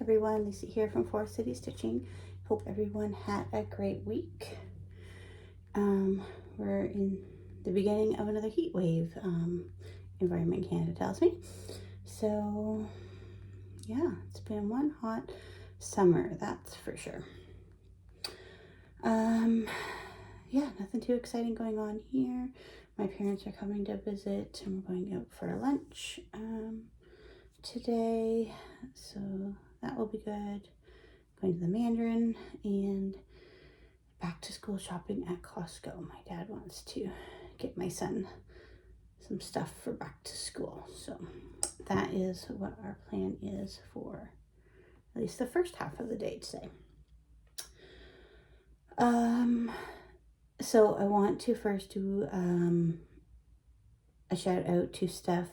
everyone. Lisa here from Forest City Stitching. Hope everyone had a great week. We're in the beginning of another heat wave, Environment Canada tells me. So yeah, it's been one hot summer, that's for sure. Yeah, nothing too exciting going on here. My parents are coming to visit and we're going out for lunch today, so that will be good. Going to the Mandarin and back to school shopping at Costco. My dad wants to get my son some stuff for back to school, so that is what our plan is for at least the first half of the day today. So I want to first do a shout out to Steph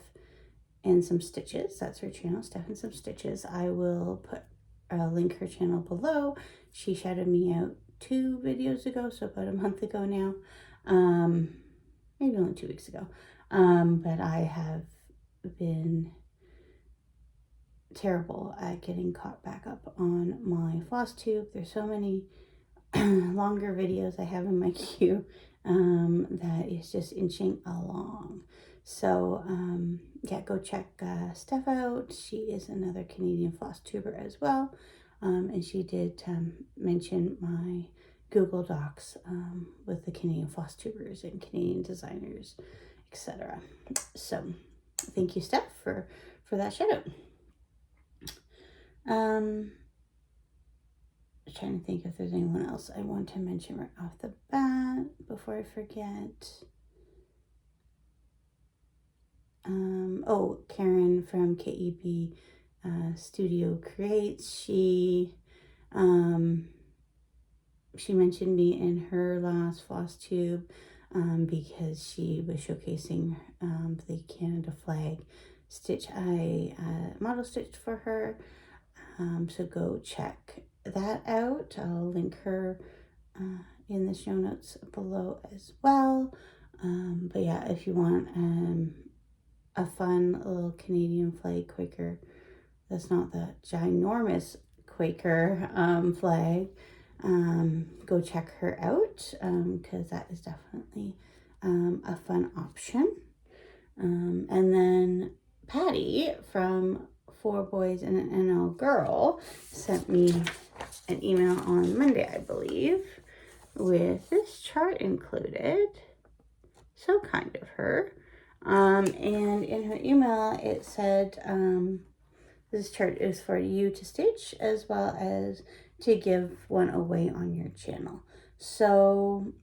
and Some Stitches. That's her channel, Steph and Some Stitches. I will put link her channel below. She shouted me out 2 videos ago, so about a month ago now, maybe only 2 weeks ago, but I have been terrible at getting caught back up on my Flosstube. There's so many longer videos I have in my queue that is just inching along. So yeah, go check Steph out. She is another Canadian Flosstuber as well, and she did mention my Google Docs with the Canadian Flosstubers and Canadian designers, etc. So thank you, Steph, for that shout out. Trying to think if there's anyone else I want to mention right off the bat before I forget. Oh, Karen from KEB Studio Creates. She mentioned me in her last Flosstube because she was showcasing the Canada flag stitch I model stitched for her. So go check that out. I'll link her in the show notes below as well. But yeah, if you want a fun little Canadian flag Quaker that's not the ginormous Quaker flag, go check her out because that is definitely a fun option. And then Patty from 4 Boys and an NL Girl sent me an email on Monday, I believe, with this chart included. So kind of her. And in her email, it said this chart is for you to stitch as well as to give one away on your channel. So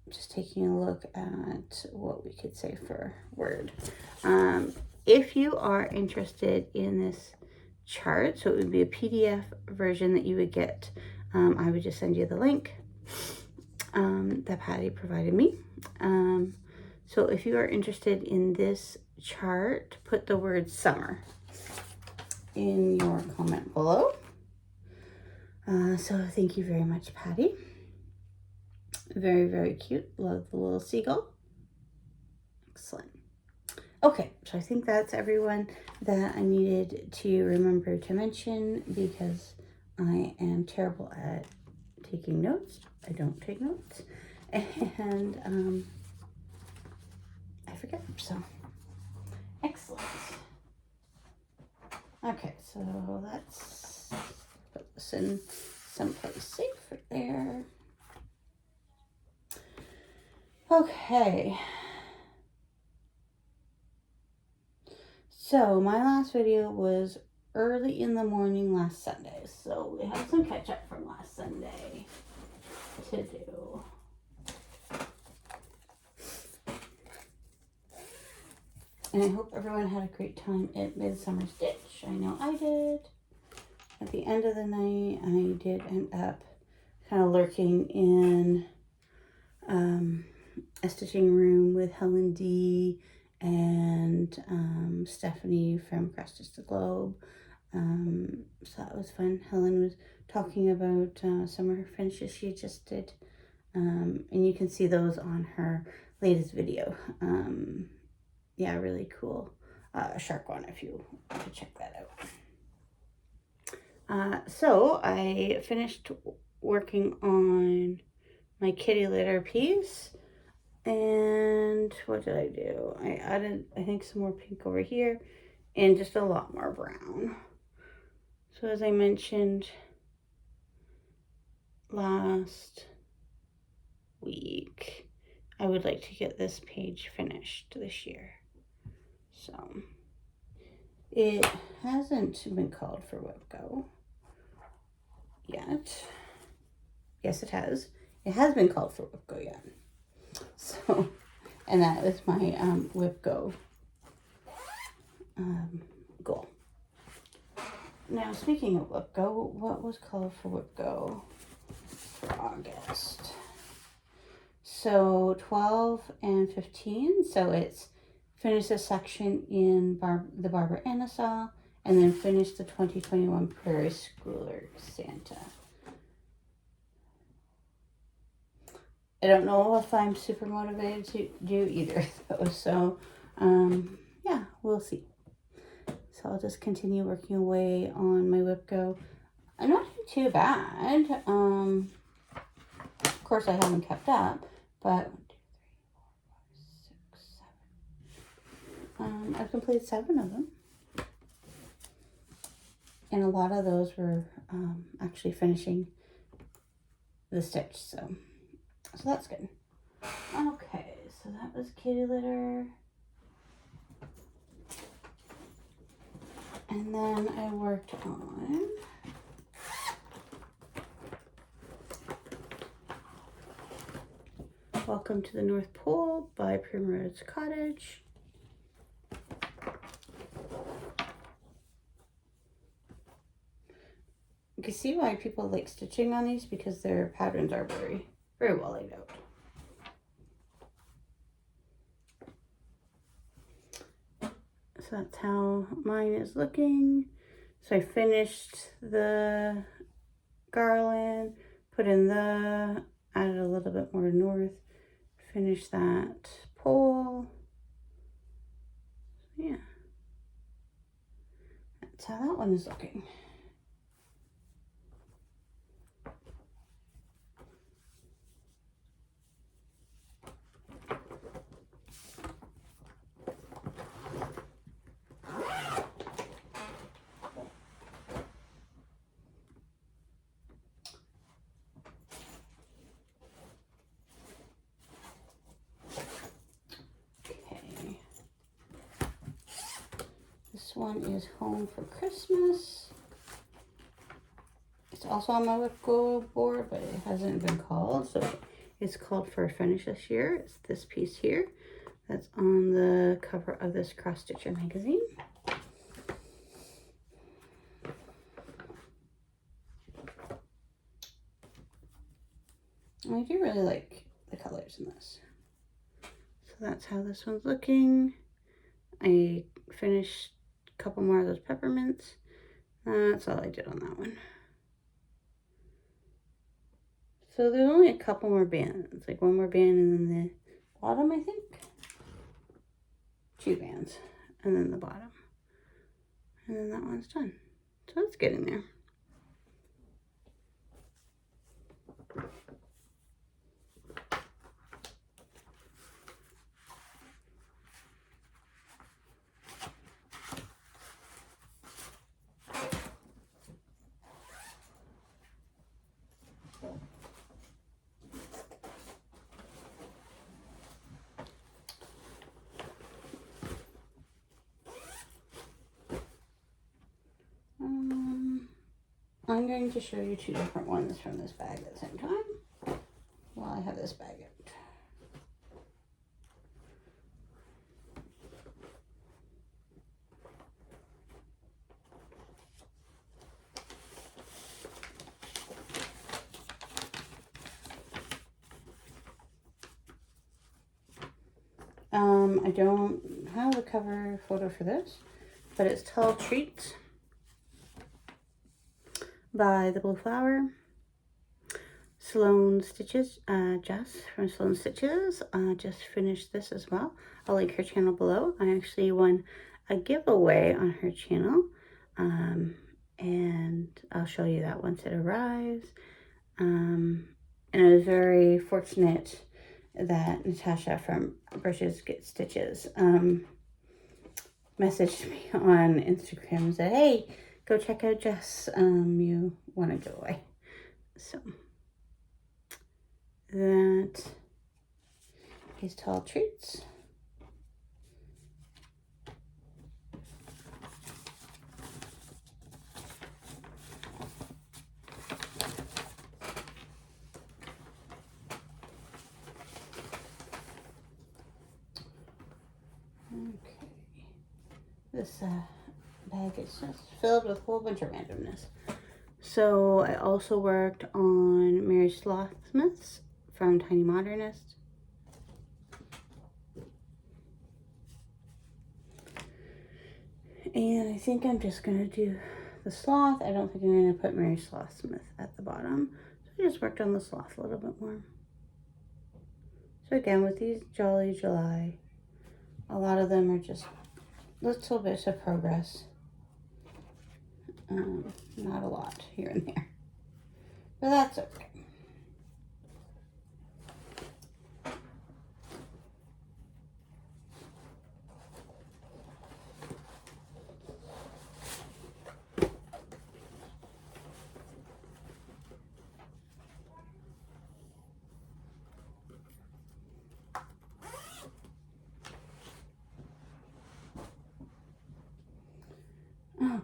just taking a look at what we could say for word. If you are interested in this chart, so it would be a PDF version that you would get, I would just send you the link that Patty provided me. So if you are interested in this chart, put the word summer in your comment below. So thank you very much, Patty. Very, very cute. Love the little seagull. Excellent. Okay, so I think that's everyone that I needed to remember to mention because I am terrible at taking notes. I don't take notes. And I forget, so excellent. Okay, so let's put this in someplace safe right there. Okay. So my last video was early in the morning last Sunday. So we have some catch up from last Sunday to do. And I hope everyone had a great time at Midsummer Stitch. I know I did. At the end of the night, I did end up kind of lurking in a stitching room with Helen D and Stephanie from Cross Stitch the Globe. So that was fun. Helen was talking about some of her finishes she just did. And you can see those on her latest video. Yeah, really cool shark one if you want to check that out. So I finished working on my kitty litter piece. And what did I do? I added, I think, some more pink over here and just a lot more brown. So as I mentioned last week, I would like to get this page finished this year. So it hasn't been called for WebGo yet. Yes, it has. It has been called for WebGo yet. So, and that is my WebGo goal. Now, speaking of WebGo, what was called for WebGo for August? So 12 and 15. So it's finish a section in the Barbara Anna saw, and then finish the 2021 Prairie Schooler Santa. I don't know if I'm super motivated to do either of those, so yeah, we'll see. So I'll just continue working away on my WebGo. I'm not doing too bad. Of course, I haven't kept up, but 1, 2, 3, 4, 5, 6, 7. I've completed 7 of them, and a lot of those were actually finishing the stitch. So that's good. Okay, so that was kitty litter. And then I worked on Welcome to the North Pole by Primrose Cottage. You can see why people like stitching on these, because their patterns are very, very well laid out. So that's how mine is looking. So I finished the garland, put in added a little bit more north, finished that pole. Yeah, that's how that one is looking. This one is Home for Christmas. It's also on my WebGo board, but it hasn't been called, so it's called for a finish this year. It's this piece here that's on the cover of this Cross Stitcher magazine. I do really like the colors in this. So that's how this one's looking. I finished a couple more of those peppermints. That's all I did on that one. So there's only a couple more bands, like one more band and then the bottom, I think. 2 bands and then the bottom. And then that one's done. So it's getting there. I'm going to show you 2 different ones from this bag at the same time while I have this bag out. I don't have a cover photo for this, but it's Tall Treats by The Blue Flower. Sloan Stitches, Jess from Sloan Stitches, just finished this as well. I'll link her channel below. I actually won a giveaway on her channel and I'll show you that once it arrives. And I was very fortunate that Natasha from Brushes Get Stitches messaged me on Instagram and said, hey, go check out Jess, you want a giveaway. So that is Tall Treats. Okay, this bag is just filled with a whole bunch of randomness. So I also worked on Mary Slothsmiths from Tiny Modernist. And I think I'm just going to do the sloth. I don't think I'm going to put Mary Slothsmith at the bottom. So I just worked on the sloth a little bit more. So again, with these Jolly July, a lot of them are just little bits of progress. Not a lot here and there. But that's okay.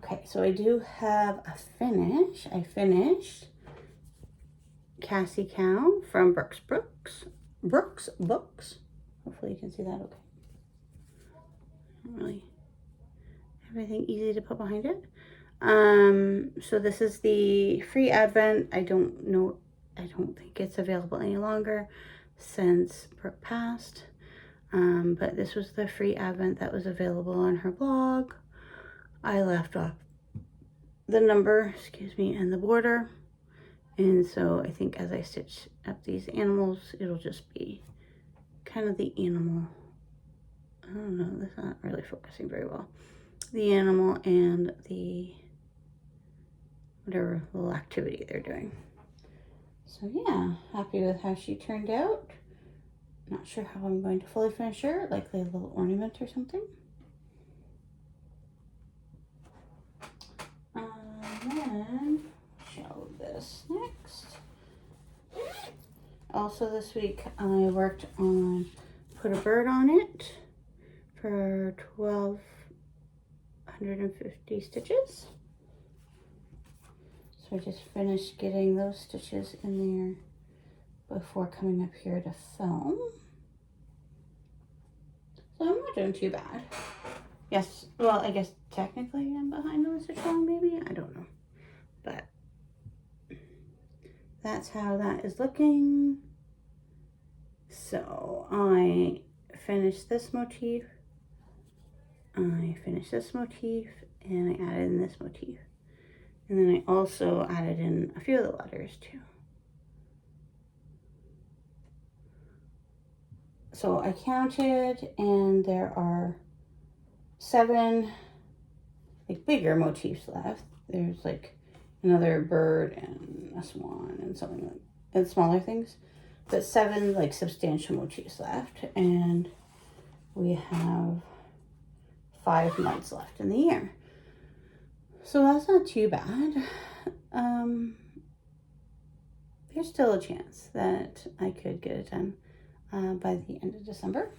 Okay, so I do have a finish. I finished Cassie Cow from Brooks Books. Hopefully you can see that okay. I don't really have anything easy to put behind it. So this is the free advent. I don't think it's available any longer since Brooke passed. But this was the free advent that was available on her blog. I left off the number, and the border. And so I think as I stitch up these animals, it'll just be kind of the animal. I don't know, that's not really focusing very well. The animal and the whatever little activity they're doing. So yeah, happy with how she turned out. Not sure how I'm going to fully finish her, likely a little ornament or something. Then show this next. Also this week I worked on Put a Bird on It for 1,250 stitches. So I just finished getting those stitches in there before coming up here to film. So I'm not doing too bad. Yes, well, I guess technically I'm behind on the stitch long, maybe? I don't know. But that's how that is looking. So I finished this motif. I finished this motif and I added in this motif. And then I also added in a few of the letters too. So I counted and there are 7 like bigger motifs left. There's like another bird and a swan and something like, and smaller things, but 7 like substantial motifs left, and we have 5 months left in the year. So that's not too bad. There's still a chance that I could get it done by the end of December.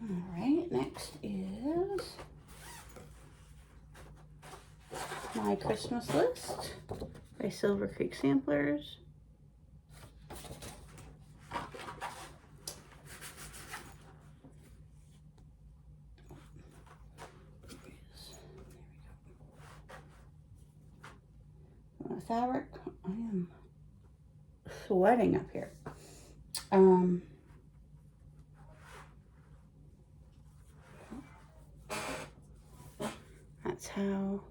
All right, next is my Christmas list by Silver Creek Samplers. Fabric. I am sweating up here. That's how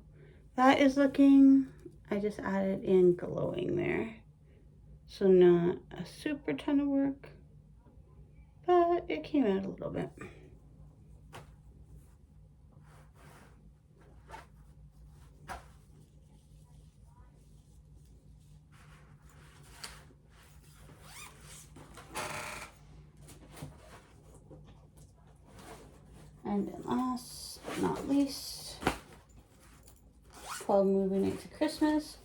that is looking. I just added in glowing there. So not a super ton of work, but it came out a little bit. And then last but not least, 12 movie nights of Christmas.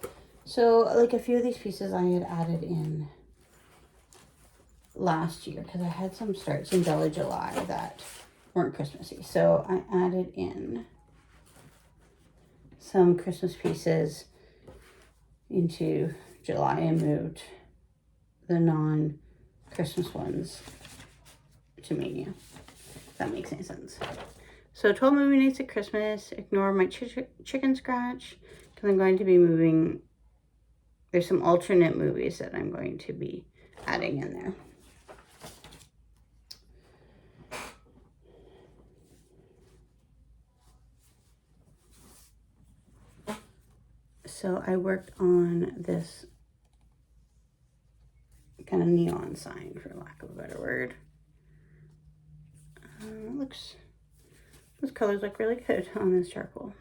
So like a few of these pieces I had added in last year because I had some starts in July that weren't Christmassy. So I added in some Christmas pieces into July and moved the non-Christmas ones to Mania. If that makes any sense. So 12 movie nights at Christmas. Ignore my chicken scratch because I'm going to be moving. There's some alternate movies that I'm going to be adding in there. So I worked on this kind of neon sign, for lack of a better word. Those colors look really good on this charcoal.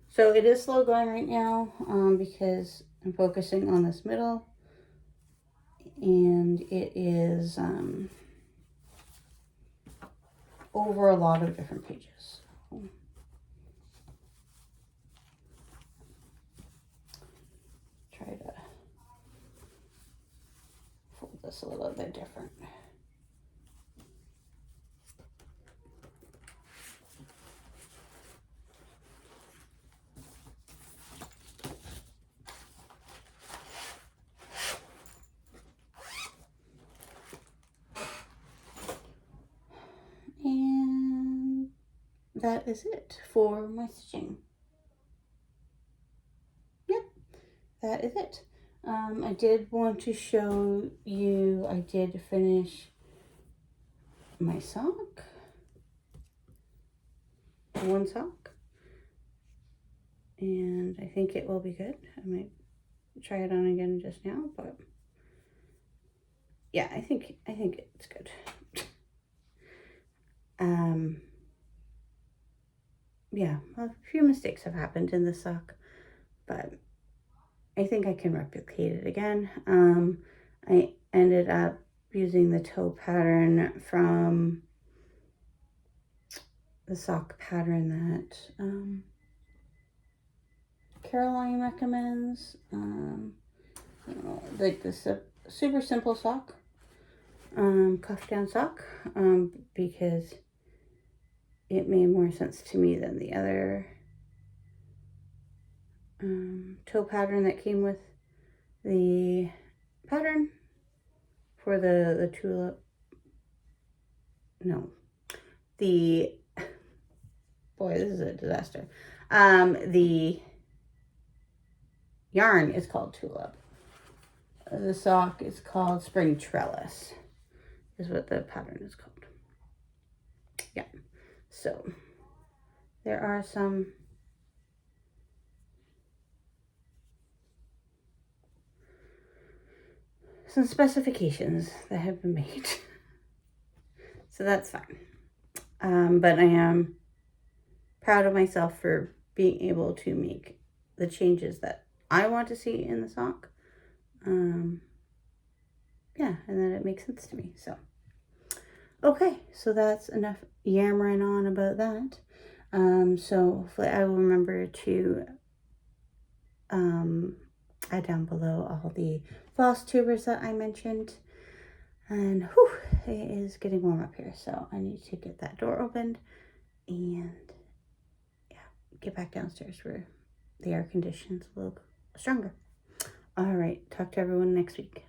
So it is slow going right now because I'm focusing on this middle, and it is over a lot of different pages. Try to fold this a little bit different. And that is it for my stitching. Yep, that is it. I did want to show you, I did finish my sock. One sock. And I think it will be good. I might try it on again just now, but yeah, I think it's good. Yeah, a few mistakes have happened in the sock, but I think I can replicate it again. I ended up using the toe pattern from the sock pattern that Caroline recommends. Like this super simple sock, cuff down sock, because it made more sense to me than the other toe pattern that came with the pattern for the tulip. No, the, boy, this is a disaster. The yarn is called tulip. The sock is called spring trellis, is what the pattern is called. Yeah, so there are some specifications that have been made. So that's fine. But I am proud of myself for being able to make the changes that I want to see in the sock. Yeah, and that it makes sense to me. So, okay, so that's enough yammering on about that. So hopefully I will remember to add down below all the Flosstubers that I mentioned. And whew, it is getting warm up here, so I need to get that door opened and yeah, get back downstairs where the air conditioning's a little stronger. All right, talk to everyone next week.